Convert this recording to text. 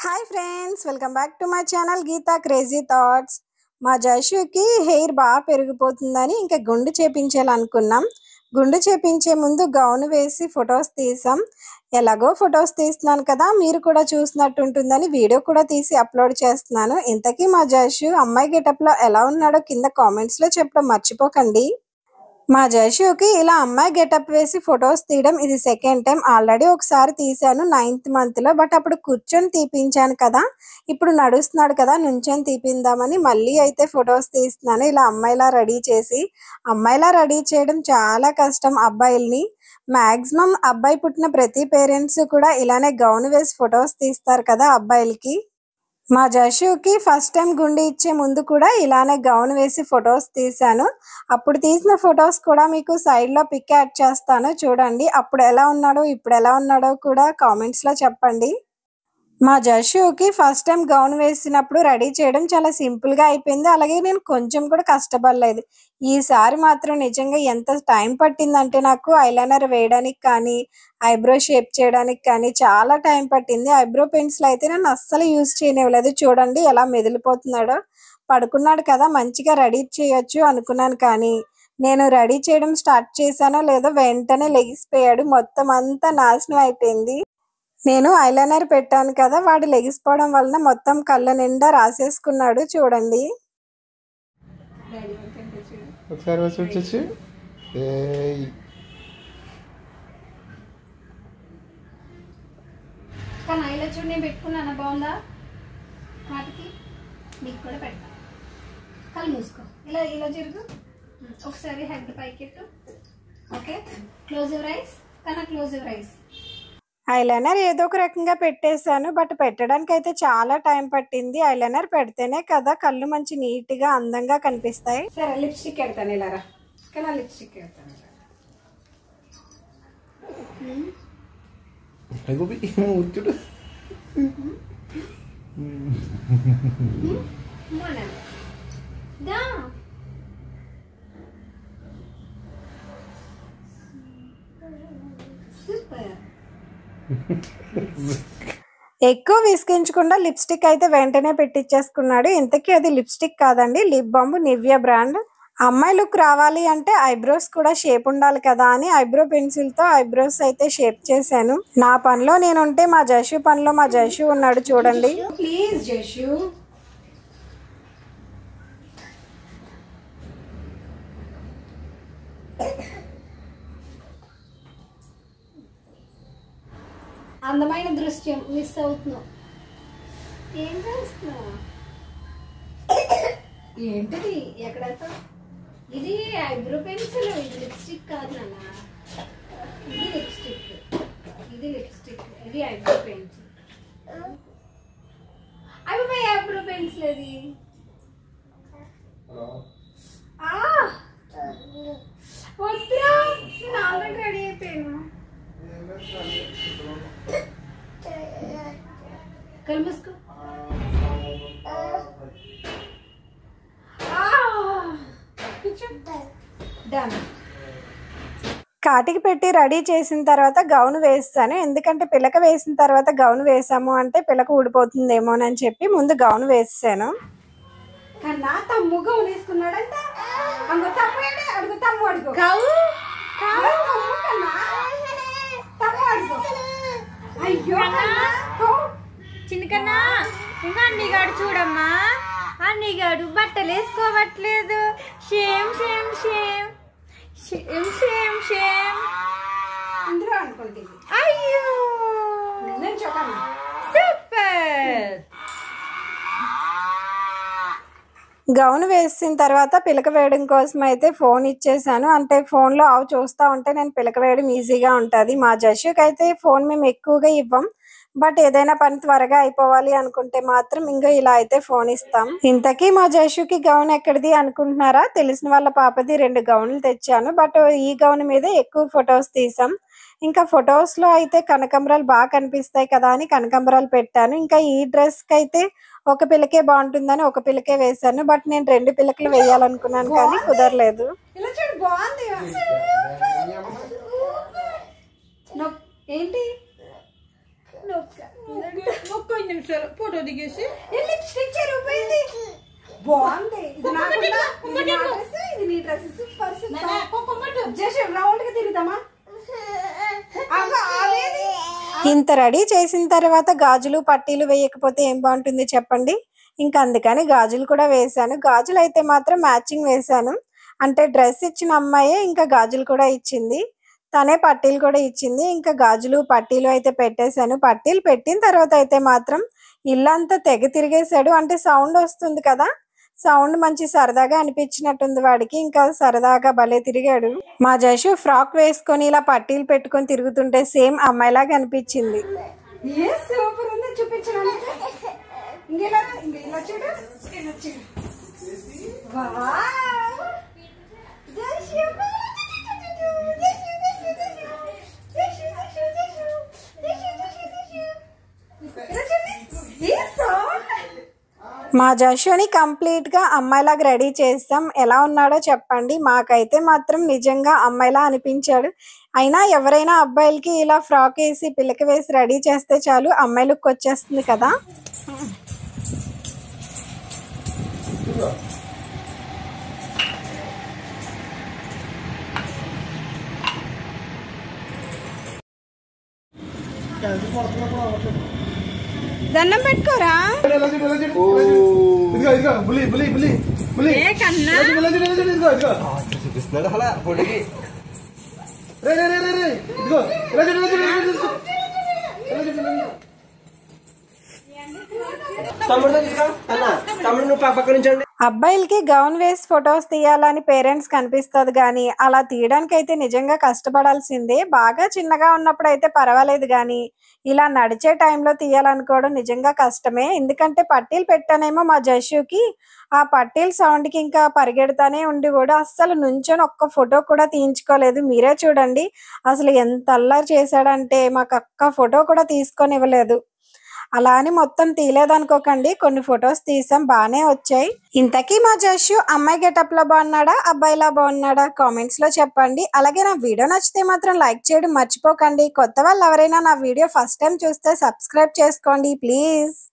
Hi friends, welcome back to my channel Geeta crazy thoughts. మా జషుకి hair బాగా పెరిగిపోతుందని ఇంకా గుండు చేపించాలనుకున్నాం. గుండు చేపించే ముందు గౌన్ వేసి ఫొటోస్ తీసాం. ఎలాగో ఫొటోస్ తీస్తున్నాను కదా, మీరు కూడా చూసినట్టు ఉంటుందని వీడియో కూడా తీసి అప్లోడ్ చేస్తున్నాను. ఇంతకీ మా జషు అమ్మాయి గెటప్లో ఎలా ఉన్నాడో కింద కామెంట్స్లో చెప్పడం మర్చిపోకండి. మా జషుకి ఇలా అమ్మాయి గెటప్ వేసి ఫొటోస్ తీయడం ఇది సెకండ్ టైం. ఆల్రెడీ ఒకసారి తీశాను 9th మంత్లో, బట్ అప్పుడు కూర్చొని తీపించాను కదా. ఇప్పుడు నడుస్తున్నాడు కదా, నుంచొని తీపిందామని మళ్ళీ అయితే ఫొటోస్ తీస్తున్నాను. ఇలా అమ్మాయిలా రెడీ చేసి, అమ్మాయిలా రెడీ చేయడం చాలా కష్టం అబ్బాయిల్ని. మ్యాక్సిమం అబ్బాయి పుట్టిన ప్రతి పేరెంట్స్ కూడా ఇలానే గౌన్ వేసి ఫొటోస్ తీస్తారు కదా అబ్బాయిలకి. మా జషుకి ఫస్ట్ టైం గుండు ఇచ్చే ముందు కూడా ఇలానే గౌన్ వేసి ఫొటోస్ తీశాను. అప్పుడు తీసిన ఫొటోస్ కూడా మీకు సైడ్లో పిక్ యాడ్ చేస్తాను, చూడండి. అప్పుడు ఎలా ఉన్నాడో ఇప్పుడు ఎలా ఉన్నాడో కూడా కామెంట్స్లో చెప్పండి. మా జషుకి ఫస్ట్ టైం గౌన్ వేసినప్పుడు రెడీ చేయడం చాలా సింపుల్గా అయిపోయింది. అలాగే నేను కొంచెం కూడా కష్టపడలేదు. ఈసారి మాత్రం నిజంగా ఎంత టైం పట్టిందంటే నాకు ఐలైనర్ వేయడానికి కానీ, ఐబ్రో షేప్ చేయడానికి కానీ చాలా టైం పట్టింది. ఐబ్రో పెన్సిల్ అయితే నేను అస్సలు యూజ్ చేయనివ్వలేదు. చూడండి ఎలా మెదిలిపోతున్నాడో. పడుకున్నాడు కదా, మంచిగా రెడీ చేయొచ్చు అనుకున్నాను, కానీ నేను రెడీ చేయడం స్టార్ట్ చేశానో లేదో వెంటనే లెగిసిపోయాడు. మొత్తం అంతా నాశనం అయిపోయింది. నేను ఐలైనర్ పెట్టాను కదా, వాడు లెగిసిపోవడం వలన మొత్తం కళ్ళ నిండా రాసేసుకున్నాడు. చూడండి. ఒకసారి వచ్చి కానీ ఇలా చూడు, నేను పెట్టుకున్నాను, బాగుందా? వాటికి నీకు కూడా పెడతా. కళ్ళు మూసుకో, ఇలా ఇలా జరుగు. ఒకసారి హెడ్ పైకెట్టు. Okay, close your eyes. కన్నా క్లోజ్ యువర్ ఐస్. ఐలైనర్ ఏదో ఒక రకంగా పెట్టేశాను, బట్ పెట్టడానికి అయితే చాలా టైం పట్టింది. ఐలైనర్ పెడితేనే కదా కళ్ళు మంచి నీట్గా అందంగా కనిపిస్తాయి. సరే, లిప్స్టిక్ పెడతాను, ఇలా రా. కానీ లిప్స్టిక్ పెడతాను. ఉచ్చుడు సూపర్. ఎక్కువ విసిగించకుండా లిప్స్టిక్ అయితే వెంటనే పెట్టించేసుకున్నాడు. ఇంతకీ అది లిప్స్టిక్ కాదండి, లిప్ బామ్, నివ్యా బ్రాండ్. అమ్మాయి లుక్ రావాలి అంటే ఐబ్రోస్ కూడా షేప్ ఉండాలి కదా అని ఐబ్రో పెన్సిల్తో ఐబ్రోస్ అయితే షేప్ చేశాను. నా పనిలో నేనుంటే మా జషు పనిలో మా జషు ఉన్నాడు, చూడండి. ప్లీజ్ జషు. అందమైన దృశ్యం మిస్ అవుతున్నావు. ఏం చేస్తున్నావు? ఏంటిది? ఎక్కడైతే ఇది ఐబ్రో పెన్సిల్, ఇది లిప్స్టిక్ కాదు నాన్న. ఇది లిప్స్టిక్, ఇది లిప్స్టిక్, ఇది ఐబ్రో పెన్సిల్. అవి ఐబ్రో పెన్సిల్ అది. వద్దురా, నేను ఆల్రెడీ రెడీ అయిపోయాను. కళ్ళు మూసుకో. కాటికి పెట్టి రెడీ చేసిన తర్వాత గౌన్ వేస్తాను. ఎందుకంటే పిలక వేసిన తర్వాత గౌన్ వేసాము అంటే పిలక ఊడిపోతుందేమోనని చెప్పి ముందు గౌన్ వేసాను. కన్నా తమ్ము గౌన్ వేసుకున్నాడంట. అడుగు తమ్ము, అడుగు తమ్ము, అడుగు. అయ్యో చిన్నకన్నా, ఇంకా అన్నిగాడు చూడమ్మా, అన్నిగాడు బట్టలు వేసుకోవట్లేదు. Shame shame shame shame shame shame. అందరూ అనుకోండి. అయ్యో నేను చెప్పాను. సూపర్. గౌన్ వేసిన తర్వాత పిలక వేయడం కోసం అయితే ఫోన్ ఇచ్చేసాను. అంటే ఫోన్లో అవి చూస్తూ ఉంటే నేను పిలక వేయడం ఈజీగా ఉంటుంది. మా జషుకి అయితే ఫోన్ మేము ఎక్కువగా ఇవ్వం, బట్ ఏదైనా పని త్వరగా అయిపోవాలి అనుకుంటే మాత్రం ఇంకా ఇలా అయితే ఫోన్ ఇస్తాం. ఇంతకీ మా జషుకి గౌన్ ఎక్కడిది అనుకుంటున్నారా? తెలిసిన వాళ్ళ పాపది 2 గౌన్లు తెచ్చాను, బట్ ఈ గౌన్ మీద ఎక్కువ ఫొటోస్ తీసాం. ఇంకా ఫొటోస్లో అయితే కనకంబరాలు బాగా కనిపిస్తాయి కదా అని కనకంబరాలు పెట్టాను. ఇంకా ఈ డ్రెస్కి అయితే ఒక పిల్లకే బాగుంటుందని ఒక పిల్లకే వేశాను, బట్ నేను 2 పిల్లకలు వేయాలనుకున్నాను కానీ కుదరలేదు. ఇలా చూడు, బాగుంది. ఏంటి ఒక్క 5 నిమిషాలు ఫోటో దిగేసి లిప్స్టిక్ చెరిగిపోయింది. బాగుంది. ఇది నాకున్నా, ఇది నా డ్రెస్, ఇది నీ dress. Super super. Just round గా తిరుగుదామా? ఇంత రెడీ చేసిన తర్వాత గాజులు పట్టీలు వేయకపోతే ఏం బాగుంటుంది చెప్పండి. ఇంకా అందుకని గాజులు కూడా వేశాను. గాజులు అయితే మాత్రం మ్యాచింగ్ వేశాను. అంటే డ్రెస్ ఇచ్చిన అమ్మాయే ఇంకా గాజులు కూడా ఇచ్చింది, తనే పట్టీలు కూడా ఇచ్చింది. ఇంకా గాజులు పట్టీలు అయితే పెట్టేశాను. పట్టీలు పెట్టిన తర్వాత అయితే మాత్రం ఇల్లంతా తెగ తిరిగేశాడు. అంటే సౌండ్ వస్తుంది కదా, సౌండ్ మంచి సరదాగా అనిపించినట్టుంది వాడికి. ఇంకా సరదాగా భలే తిరిగాడు. మా జషు ఫ్రాక్ వేసుకొని ఇలా పట్టీలు పెట్టుకొని తిరుగుతుంటే సేమ్ అమ్మాయిలాగా అనిపించింది. ఏ సూపర్ ఉంది. చూపించడానికి ఇంకెలా ఇలా చూడు, ఇలా చూడు. వావ్. జషు మా జషుని కంప్లీట్ గా అమ్మాయిలాగా రెడీ చేస్తాం. ఎలా ఉన్నాడో చెప్పండి. మాకైతే మాత్రం నిజంగా అమ్మాయిలా అనిపించాడు. అయినా ఎవరైనా అబ్బాయిలకి ఇలా ఫ్రాక్ వేసి పిల్లకి వేసి రెడీ చేస్తే చాలు అమ్మాయి లుక్ వచ్చేస్తుంది కదా. దండం పెట్టుకోరా. చూపిస్తున్నాడు అలా ఫోటోకి. ఇదిగో అబ్బాయిలకి గౌన్ వేసి ఫొటోస్ తీయాలని పేరెంట్స్ కనిపిస్తుంది కానీ అలా తీయడానికి అయితే నిజంగా కష్టపడాల్సిందే. బాగా చిన్నగా ఉన్నప్పుడు అయితే పర్వాలేదు కానీ ఇలా నడిచే టైంలో తీయాలనుకోవడం నిజంగా కష్టమే. ఎందుకంటే పట్టీలు పెట్టానేమో మా జషుకి, ఆ పట్టీల సౌండ్కి ఇంకా పరిగెడతానే ఉండి కూడా అస్సలు నుంచొని ఒక్క ఫోటో కూడా తీయించుకోలేదు. మీరే చూడండి అసలు ఎంత అల్లరి చేశాడంటే మాకు ఒక్క ఫోటో కూడా తీసుకొని ఇవ్వలేదు. అలా అని మొత్తం తీయలేదనుకోకండి, కొన్ని ఫొటోస్ తీసాం, బాగానే వచ్చాయి. ఇంతకీ మా జషు అమ్మాయి గెటప్ లో బాగున్నాడా అబ్బాయిలా బాగున్నాడా కామెంట్స్ లో చెప్పండి. అలాగే నా వీడియో నచ్చితే మాత్రం లైక్ చేయడం మర్చిపోకండి. కొత్త వాళ్ళు ఎవరైనా నా వీడియో ఫస్ట్ టైం చూస్తే సబ్స్క్రైబ్ చేసుకోండి ప్లీజ్.